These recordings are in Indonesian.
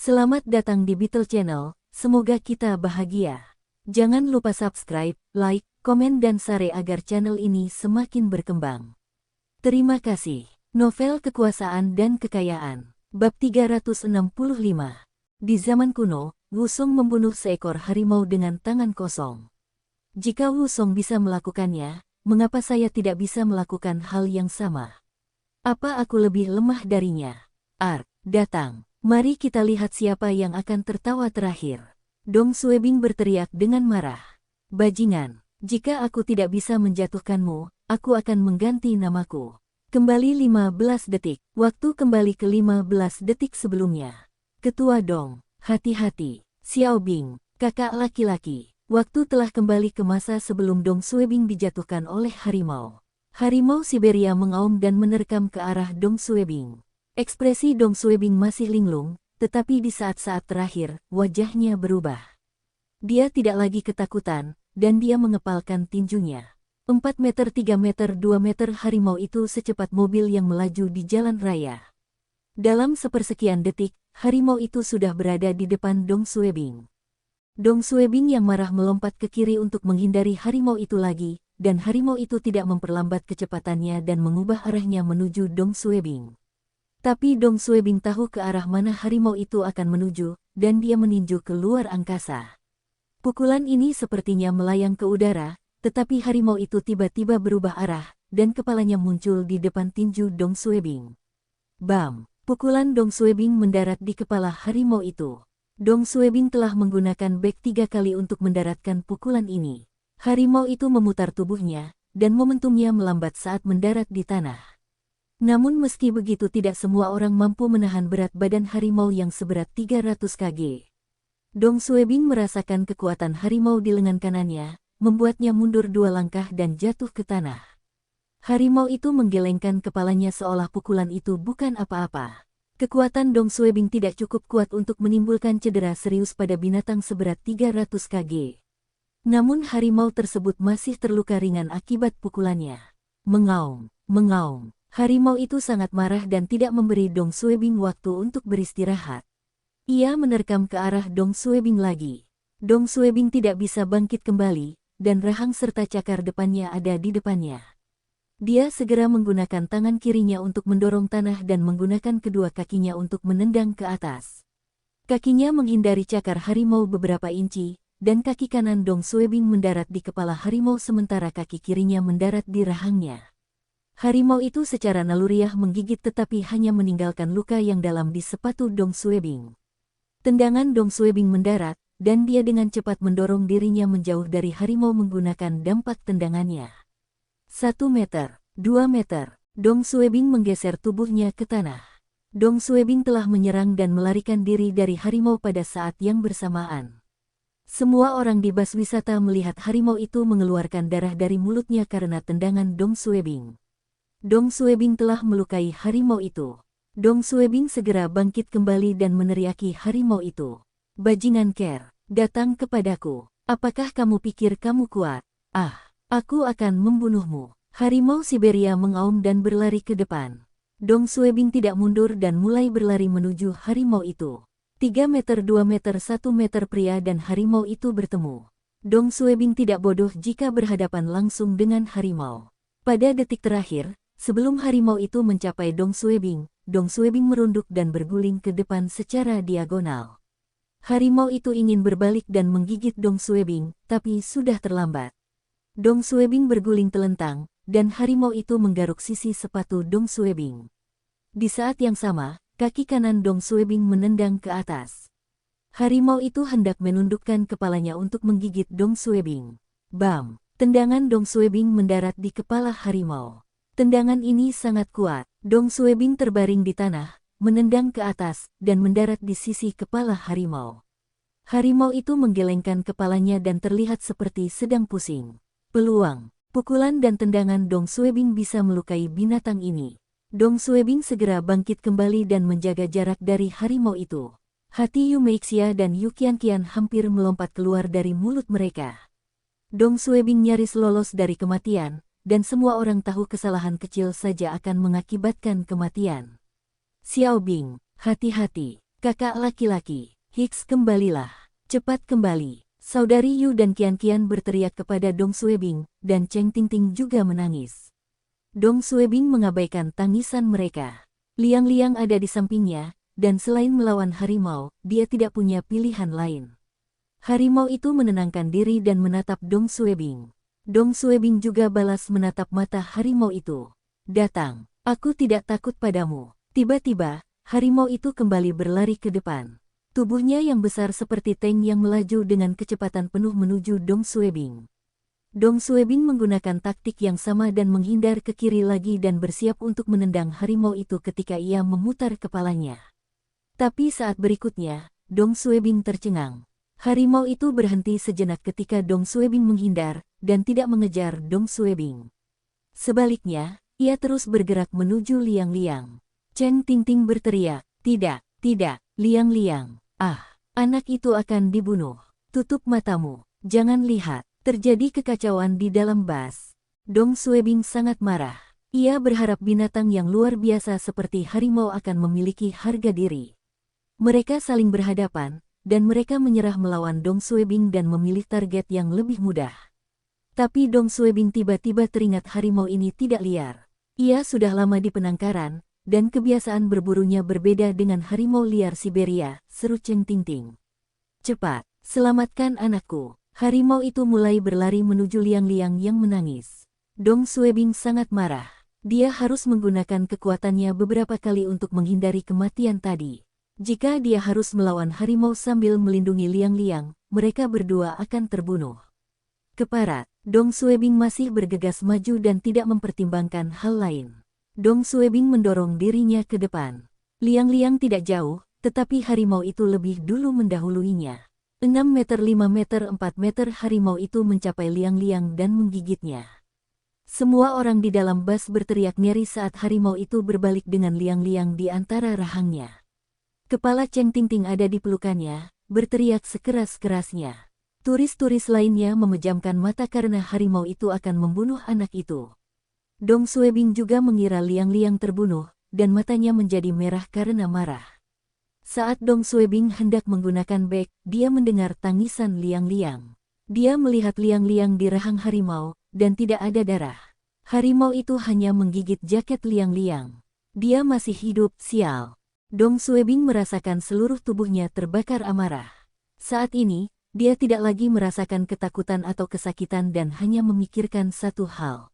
Selamat datang di Beetle Channel, semoga kita bahagia. Jangan lupa subscribe, like, komen dan share agar channel ini semakin berkembang. Terima kasih. Novel Kekuasaan dan Kekayaan, Bab 365. Di zaman kuno, Wusong membunuh seekor harimau dengan tangan kosong. Jika Wusong bisa melakukannya, mengapa saya tidak bisa melakukan hal yang sama? Apa aku lebih lemah darinya? Datang. Mari kita lihat siapa yang akan tertawa terakhir. Dong Suebing berteriak dengan marah. Bajingan, jika aku tidak bisa menjatuhkanmu, aku akan mengganti namaku. Kembali 15 detik, waktu kembali ke 15 detik sebelumnya. Ketua Dong, hati-hati. Xiao Bing, kakak laki-laki. Waktu telah kembali ke masa sebelum Dong Suebing dijatuhkan oleh harimau. Harimau Siberia mengaum dan menerkam ke arah Dong Suebing. Ekspresi Dong Suebing masih linglung, tetapi di saat-saat terakhir, wajahnya berubah. Dia tidak lagi ketakutan, dan dia mengepalkan tinjunya. 4 meter 3 meter 2 meter harimau itu secepat mobil yang melaju di jalan raya. Dalam sepersekian detik, harimau itu sudah berada di depan Dong Suebing. Dong Suebing yang marah melompat ke kiri untuk menghindari harimau itu lagi, dan harimau itu tidak memperlambat kecepatannya dan mengubah arahnya menuju Dong Suebing. Tapi Dong Suebing tahu ke arah mana harimau itu akan menuju, dan dia meninju ke luar angkasa. Pukulan ini sepertinya melayang ke udara, tetapi harimau itu tiba-tiba berubah arah, dan kepalanya muncul di depan tinju Dong Suebing. Bam! Pukulan Dong Suebing mendarat di kepala harimau itu. Dong Suebing telah menggunakan back 3 kali untuk mendaratkan pukulan ini. Harimau itu memutar tubuhnya, dan momentumnya melambat saat mendarat di tanah. Namun meski begitu tidak semua orang mampu menahan berat badan harimau yang seberat 300 kg. Dong Suebing merasakan kekuatan harimau di lengan kanannya, membuatnya mundur 2 langkah dan jatuh ke tanah. Harimau itu menggelengkan kepalanya seolah pukulan itu bukan apa-apa. Kekuatan Dong Suebing tidak cukup kuat untuk menimbulkan cedera serius pada binatang seberat 300 kg. Namun harimau tersebut masih terluka ringan akibat pukulannya. Mengaum, mengaum. Harimau itu sangat marah dan tidak memberi Dong Suebing waktu untuk beristirahat. Ia menerkam ke arah Dong Suebing lagi. Dong Suebing tidak bisa bangkit kembali, dan rahang serta cakar depannya ada di depannya. Dia segera menggunakan tangan kirinya untuk mendorong tanah dan menggunakan kedua kakinya untuk menendang ke atas. Kakinya menghindari cakar harimau beberapa inci, dan kaki kanan Dong Suebing mendarat di kepala harimau sementara kaki kirinya mendarat di rahangnya. Harimau itu secara naluriah menggigit tetapi hanya meninggalkan luka yang dalam di sepatu Dong Suebing. Tendangan Dong Suebing mendarat, dan dia dengan cepat mendorong dirinya menjauh dari harimau menggunakan dampak tendangannya. 1 meter, 2 meter, Dong Suebing menggeser tubuhnya ke tanah. Dong Suebing telah menyerang dan melarikan diri dari harimau pada saat yang bersamaan. Semua orang di bas wisata melihat harimau itu mengeluarkan darah dari mulutnya karena tendangan Dong Suebing. Dong Suebing telah melukai harimau itu. Dong Suebing segera bangkit kembali dan meneriaki harimau itu. Bajingan Ker, datang kepadaku. Apakah kamu pikir kamu kuat? Aku akan membunuhmu. Harimau Siberia mengaum dan berlari ke depan. Dong Suebing tidak mundur dan mulai berlari menuju harimau itu. 3 meter 2 meter 1 meter pria dan harimau itu bertemu. Dong Suebing tidak bodoh jika berhadapan langsung dengan harimau. Pada detik terakhir, sebelum harimau itu mencapai Dong Suebing merunduk dan berguling ke depan secara diagonal. Harimau itu ingin berbalik dan menggigit Dong Suebing, tapi sudah terlambat. Dong Suebing berguling telentang, dan harimau itu menggaruk sisi sepatu Dong Suebing. Di saat yang sama, kaki kanan Dong Suebing menendang ke atas. Harimau itu hendak menundukkan kepalanya untuk menggigit Dong Suebing. Bam! Tendangan Dong Suebing mendarat di kepala harimau. Tendangan ini sangat kuat. Dong Suebing terbaring di tanah, menendang ke atas, dan mendarat di sisi kepala harimau. Harimau itu menggelengkan kepalanya dan terlihat seperti sedang pusing. Peluang, pukulan dan tendangan Dong Suebing bisa melukai binatang ini. Dong Suebing segera bangkit kembali dan menjaga jarak dari harimau itu. Hati Yu Meixia dan Yu Qianqian hampir melompat keluar dari mulut mereka. Dong Suebing nyaris lolos dari kematian, dan semua orang tahu kesalahan kecil saja akan mengakibatkan kematian. Xiao Bing, hati-hati. Kakak laki-laki, Hicks kembalilah. Cepat kembali. Saudari Yu dan Qian berteriak kepada Dong Suebing, dan Cheng Tingting juga menangis. Dong Suebing mengabaikan tangisan mereka. Liang-liang ada di sampingnya, dan selain melawan harimau, dia tidak punya pilihan lain. Harimau itu menenangkan diri dan menatap Dong Suebing. Dong Suebing juga balas menatap mata harimau itu. Datang, aku tidak takut padamu. Tiba-tiba, harimau itu kembali berlari ke depan. Tubuhnya yang besar seperti tank yang melaju dengan kecepatan penuh menuju Dong Suebing. Dong Suebing menggunakan taktik yang sama dan menghindar ke kiri lagi dan bersiap untuk menendang harimau itu ketika ia memutar kepalanya. Tapi saat berikutnya, Dong Suebing tercengang. Harimau itu berhenti sejenak ketika Dong Suebing menghindar dan tidak mengejar Dong Suebing. Sebaliknya, ia terus bergerak menuju Liang-liang. Cheng Tingting berteriak, "Tidak, tidak, Liang-liang. Anak itu akan dibunuh. Tutup matamu, jangan lihat." Terjadi kekacauan di dalam bas. Dong Suebing sangat marah. Ia berharap binatang yang luar biasa seperti harimau akan memiliki harga diri. Mereka saling berhadapan, dan mereka menyerah melawan Dong Suebing dan memilih target yang lebih mudah. Tapi Dong Suebing tiba-tiba teringat harimau ini tidak liar. Ia sudah lama di penangkaran, dan kebiasaan berburunya berbeda dengan harimau liar Siberia, seru Cheng Tingting. "Cepat, selamatkan anakku." Harimau itu mulai berlari menuju Liang-liang yang menangis. Dong Suebing sangat marah. Dia harus menggunakan kekuatannya beberapa kali untuk menghindari kematian tadi. Jika dia harus melawan harimau sambil melindungi Liang-liang, mereka berdua akan terbunuh. Keparat, Dong Suebing masih bergegas maju dan tidak mempertimbangkan hal lain. Dong Suebing mendorong dirinya ke depan. Liang-liang tidak jauh, tetapi harimau itu lebih dulu mendahuluinya. 6 meter 5 meter 4 meter harimau itu mencapai Liang-liang dan menggigitnya. Semua orang di dalam bas berteriak ngeri saat harimau itu berbalik dengan Liang-liang di antara rahangnya. Kepala Cheng Tingting ada di pelukannya, berteriak sekeras-kerasnya. Turis-turis lainnya memejamkan mata karena harimau itu akan membunuh anak itu. Dong Suebing juga mengira Liang-liang terbunuh, dan matanya menjadi merah karena marah. Saat Dong Suebing hendak menggunakan bek, dia mendengar tangisan Liang-liang. Dia melihat Liang-liang di rahang harimau, dan tidak ada darah. Harimau itu hanya menggigit jaket Liang-liang. Dia masih hidup, sial. Dong Suebing merasakan seluruh tubuhnya terbakar amarah. Saat ini, dia tidak lagi merasakan ketakutan atau kesakitan dan hanya memikirkan satu hal.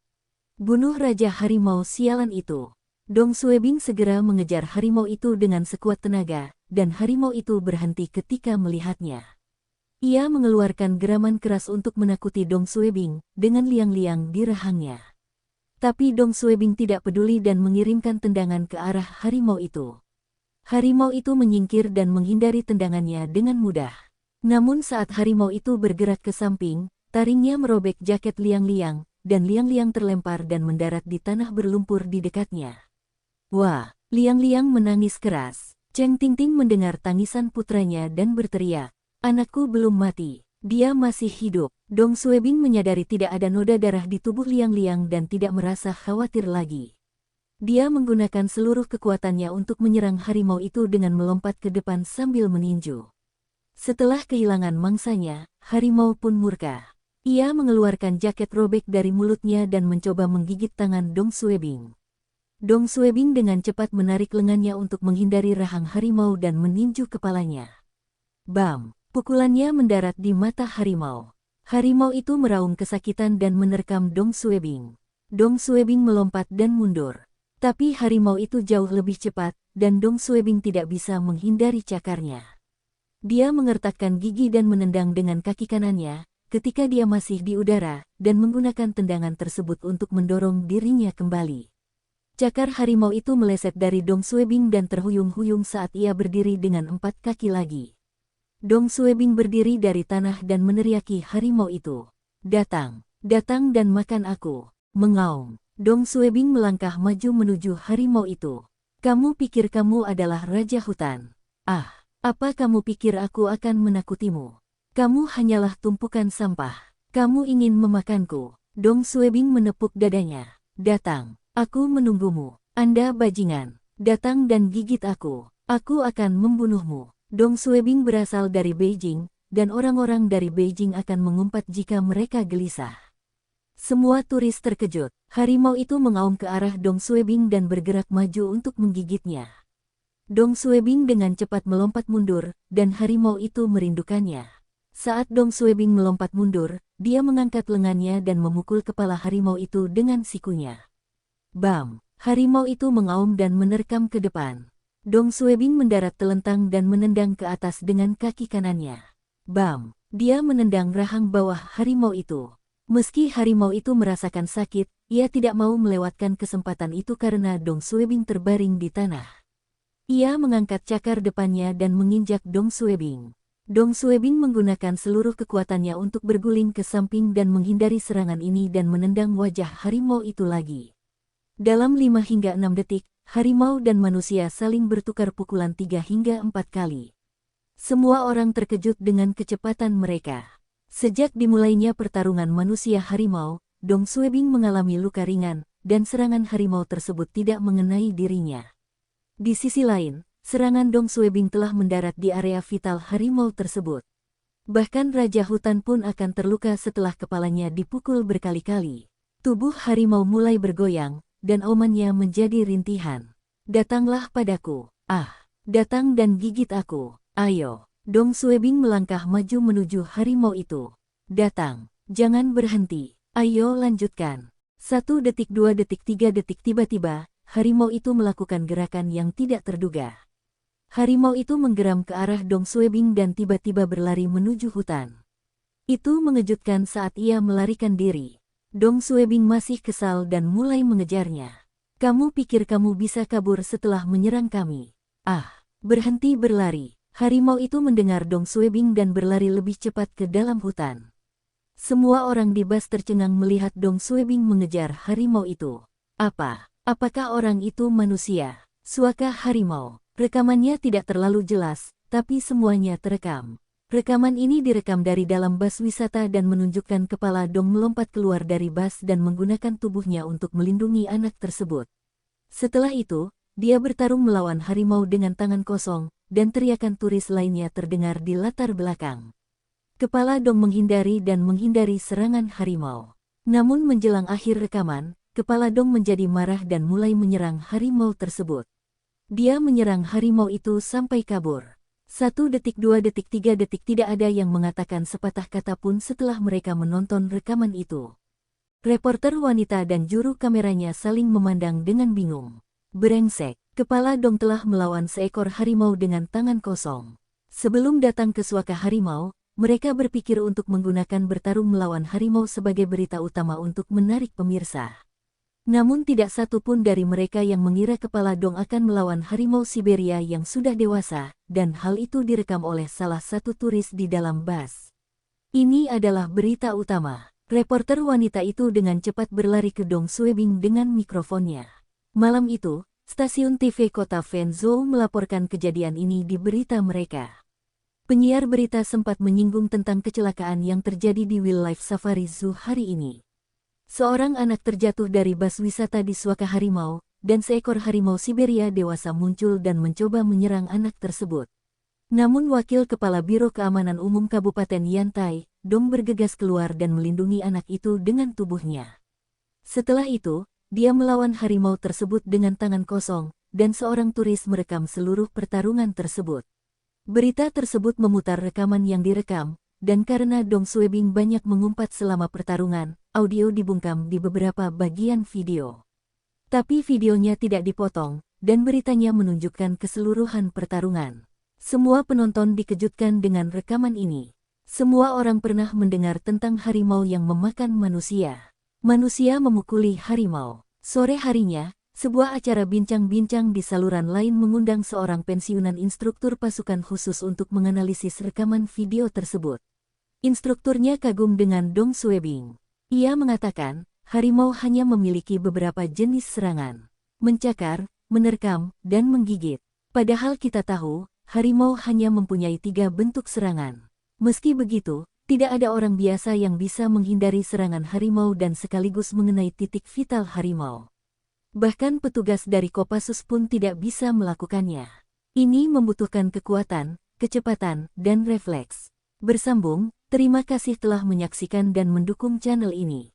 Bunuh Raja Harimau sialan itu. Dong Suebing segera mengejar harimau itu dengan sekuat tenaga, dan harimau itu berhenti ketika melihatnya. Ia mengeluarkan geraman keras untuk menakuti Dong Suebing, dengan Liang-liang di rahangnya. Tapi Dong Suebing tidak peduli dan mengirimkan tendangan ke arah harimau itu. Harimau itu menyingkir dan menghindari tendangannya dengan mudah. Namun saat harimau itu bergerak ke samping, taringnya merobek jaket Liang-liang, dan Liang-liang terlempar dan mendarat di tanah berlumpur di dekatnya. Wah, Liang-liang menangis keras. Cheng Tingting mendengar tangisan putranya dan berteriak, "Anakku belum mati, dia masih hidup." Dong Suebing menyadari tidak ada noda darah di tubuh Liang-liang dan tidak merasa khawatir lagi. Dia menggunakan seluruh kekuatannya untuk menyerang harimau itu dengan melompat ke depan sambil meninju. Setelah kehilangan mangsanya, harimau pun murka. Ia mengeluarkan jaket robek dari mulutnya dan mencoba menggigit tangan Dong Suebing. Dong Suebing dengan cepat menarik lengannya untuk menghindari rahang harimau dan meninju kepalanya. Bam! Pukulannya mendarat di mata harimau. Harimau itu meraung kesakitan dan menerkam Dong Suebing. Dong Suebing melompat dan mundur. Tapi harimau itu jauh lebih cepat, dan Dong Suebing tidak bisa menghindari cakarnya. Dia mengertakkan gigi dan menendang dengan kaki kanannya, ketika dia masih di udara, dan menggunakan tendangan tersebut untuk mendorong dirinya kembali. Cakar harimau itu meleset dari Dong Suebing dan terhuyung-huyung saat ia berdiri dengan 4 kaki lagi. Dong Suebing berdiri dari tanah dan meneriaki harimau itu. "Datang, datang dan makan aku." Mengaum. Dong Suebing melangkah maju menuju harimau itu. "Kamu pikir kamu adalah raja hutan? Apa kamu pikir aku akan menakutimu? Kamu hanyalah tumpukan sampah. Kamu ingin memakanku." Dong Suebing menepuk dadanya. "Datang. Aku menunggumu, Anda bajingan. Datang dan gigit aku." Aku akan membunuhmu. Dong Suebing berasal dari Beijing, dan orang-orang dari Beijing akan mengumpat jika mereka gelisah. Semua turis terkejut. Harimau itu mengaum ke arah Dong Suebing dan bergerak maju untuk menggigitnya. Dong Suebing dengan cepat melompat mundur, dan harimau itu merindukannya. Saat Dong Suebing melompat mundur, dia mengangkat lengannya dan memukul kepala harimau itu dengan sikunya. Bam! Harimau itu mengaum dan menerkam ke depan. Dong Suebing mendarat telentang dan menendang ke atas dengan kaki kanannya. Bam! Dia menendang rahang bawah harimau itu. Meski harimau itu merasakan sakit, ia tidak mau melewatkan kesempatan itu karena Dong Suebing terbaring di tanah. Ia mengangkat cakar depannya dan menginjak Dong Suebing. Dong Suebing menggunakan seluruh kekuatannya untuk berguling ke samping dan menghindari serangan ini dan menendang wajah harimau itu lagi. Dalam 5 hingga 6 detik, harimau dan manusia saling bertukar pukulan 3 hingga 4 kali. Semua orang terkejut dengan kecepatan mereka. Sejak dimulainya pertarungan manusia-harimau, Dong Suebing mengalami luka ringan, dan serangan harimau tersebut tidak mengenai dirinya. Di sisi lain, serangan Dong Suebing telah mendarat di area vital harimau tersebut. Bahkan Raja Hutan pun akan terluka setelah kepalanya dipukul berkali-kali. Tubuh harimau mulai bergoyang, dan aumannya menjadi rintihan. Datanglah padaku. Datang dan gigit aku. Ayo. Dong Suebing melangkah maju menuju harimau itu. Datang. Jangan berhenti. Ayo lanjutkan. 1 detik 2 detik 3 detik tiba-tiba, harimau itu melakukan gerakan yang tidak terduga. Harimau itu menggeram ke arah Dong Suebing dan tiba-tiba berlari menuju hutan. Itu mengejutkan saat ia melarikan diri. Dong Suebing masih kesal dan mulai mengejarnya. Kamu pikir kamu bisa kabur setelah menyerang kami? Berhenti berlari. Harimau itu mendengar Dong Suebing dan berlari lebih cepat ke dalam hutan. Semua orang di bus tercengang melihat Dong Suebing mengejar harimau itu. Apakah orang itu manusia? Suakah harimau? Rekamannya tidak terlalu jelas, tapi semuanya terekam. Rekaman ini direkam dari dalam bus wisata dan menunjukkan kepala Dong melompat keluar dari bus dan menggunakan tubuhnya untuk melindungi anak tersebut. Setelah itu, dia bertarung melawan harimau dengan tangan kosong, dan teriakan turis lainnya terdengar di latar belakang. Kepala Dong menghindari serangan harimau. Namun menjelang akhir rekaman, kepala Dong menjadi marah dan mulai menyerang harimau tersebut. Dia menyerang harimau itu sampai kabur. 1 detik 2 detik 3 detik tidak ada yang mengatakan sepatah kata pun setelah mereka menonton rekaman itu. Reporter wanita dan juru kameranya saling memandang dengan bingung. Brengsek, kepala Dong telah melawan seekor harimau dengan tangan kosong. Sebelum datang ke suaka harimau, mereka berpikir untuk menggunakan bertarung melawan harimau sebagai berita utama untuk menarik pemirsa. Namun tidak satu pun dari mereka yang mengira kepala Dong akan melawan harimau Siberia yang sudah dewasa, dan hal itu direkam oleh salah satu turis di dalam bus. Ini adalah berita utama. Reporter wanita itu dengan cepat berlari ke Dong Suebing dengan mikrofonnya. Malam itu, stasiun TV kota Wenzhou melaporkan kejadian ini di berita mereka. Penyiar berita sempat menyinggung tentang kecelakaan yang terjadi di Wildlife Safari Zoo hari ini. Seorang anak terjatuh dari bus wisata di suaka harimau, dan seekor harimau Siberia dewasa muncul dan mencoba menyerang anak tersebut. Namun Wakil Kepala Biro Keamanan Umum Kabupaten Yantai, Dong bergegas keluar dan melindungi anak itu dengan tubuhnya. Setelah itu, dia melawan harimau tersebut dengan tangan kosong, dan seorang turis merekam seluruh pertarungan tersebut. Berita tersebut memutar rekaman yang direkam, dan karena Dong Suebing banyak mengumpat selama pertarungan, audio dibungkam di beberapa bagian video. Tapi videonya tidak dipotong, dan beritanya menunjukkan keseluruhan pertarungan. Semua penonton dikejutkan dengan rekaman ini. Semua orang pernah mendengar tentang harimau yang memakan manusia. Manusia memukuli harimau. Sore harinya, sebuah acara bincang-bincang di saluran lain mengundang seorang pensiunan instruktur pasukan khusus untuk menganalisis rekaman video tersebut. Instrukturnya kagum dengan Dong Suebing. Ia mengatakan, harimau hanya memiliki beberapa jenis serangan. Mencakar, menerkam, dan menggigit. Padahal kita tahu, harimau hanya mempunyai 3 bentuk serangan. Meski begitu, tidak ada orang biasa yang bisa menghindari serangan harimau dan sekaligus mengenai titik vital harimau. Bahkan petugas dari Kopassus pun tidak bisa melakukannya. Ini membutuhkan kekuatan, kecepatan, dan refleks. Bersambung, terima kasih telah menyaksikan dan mendukung channel ini.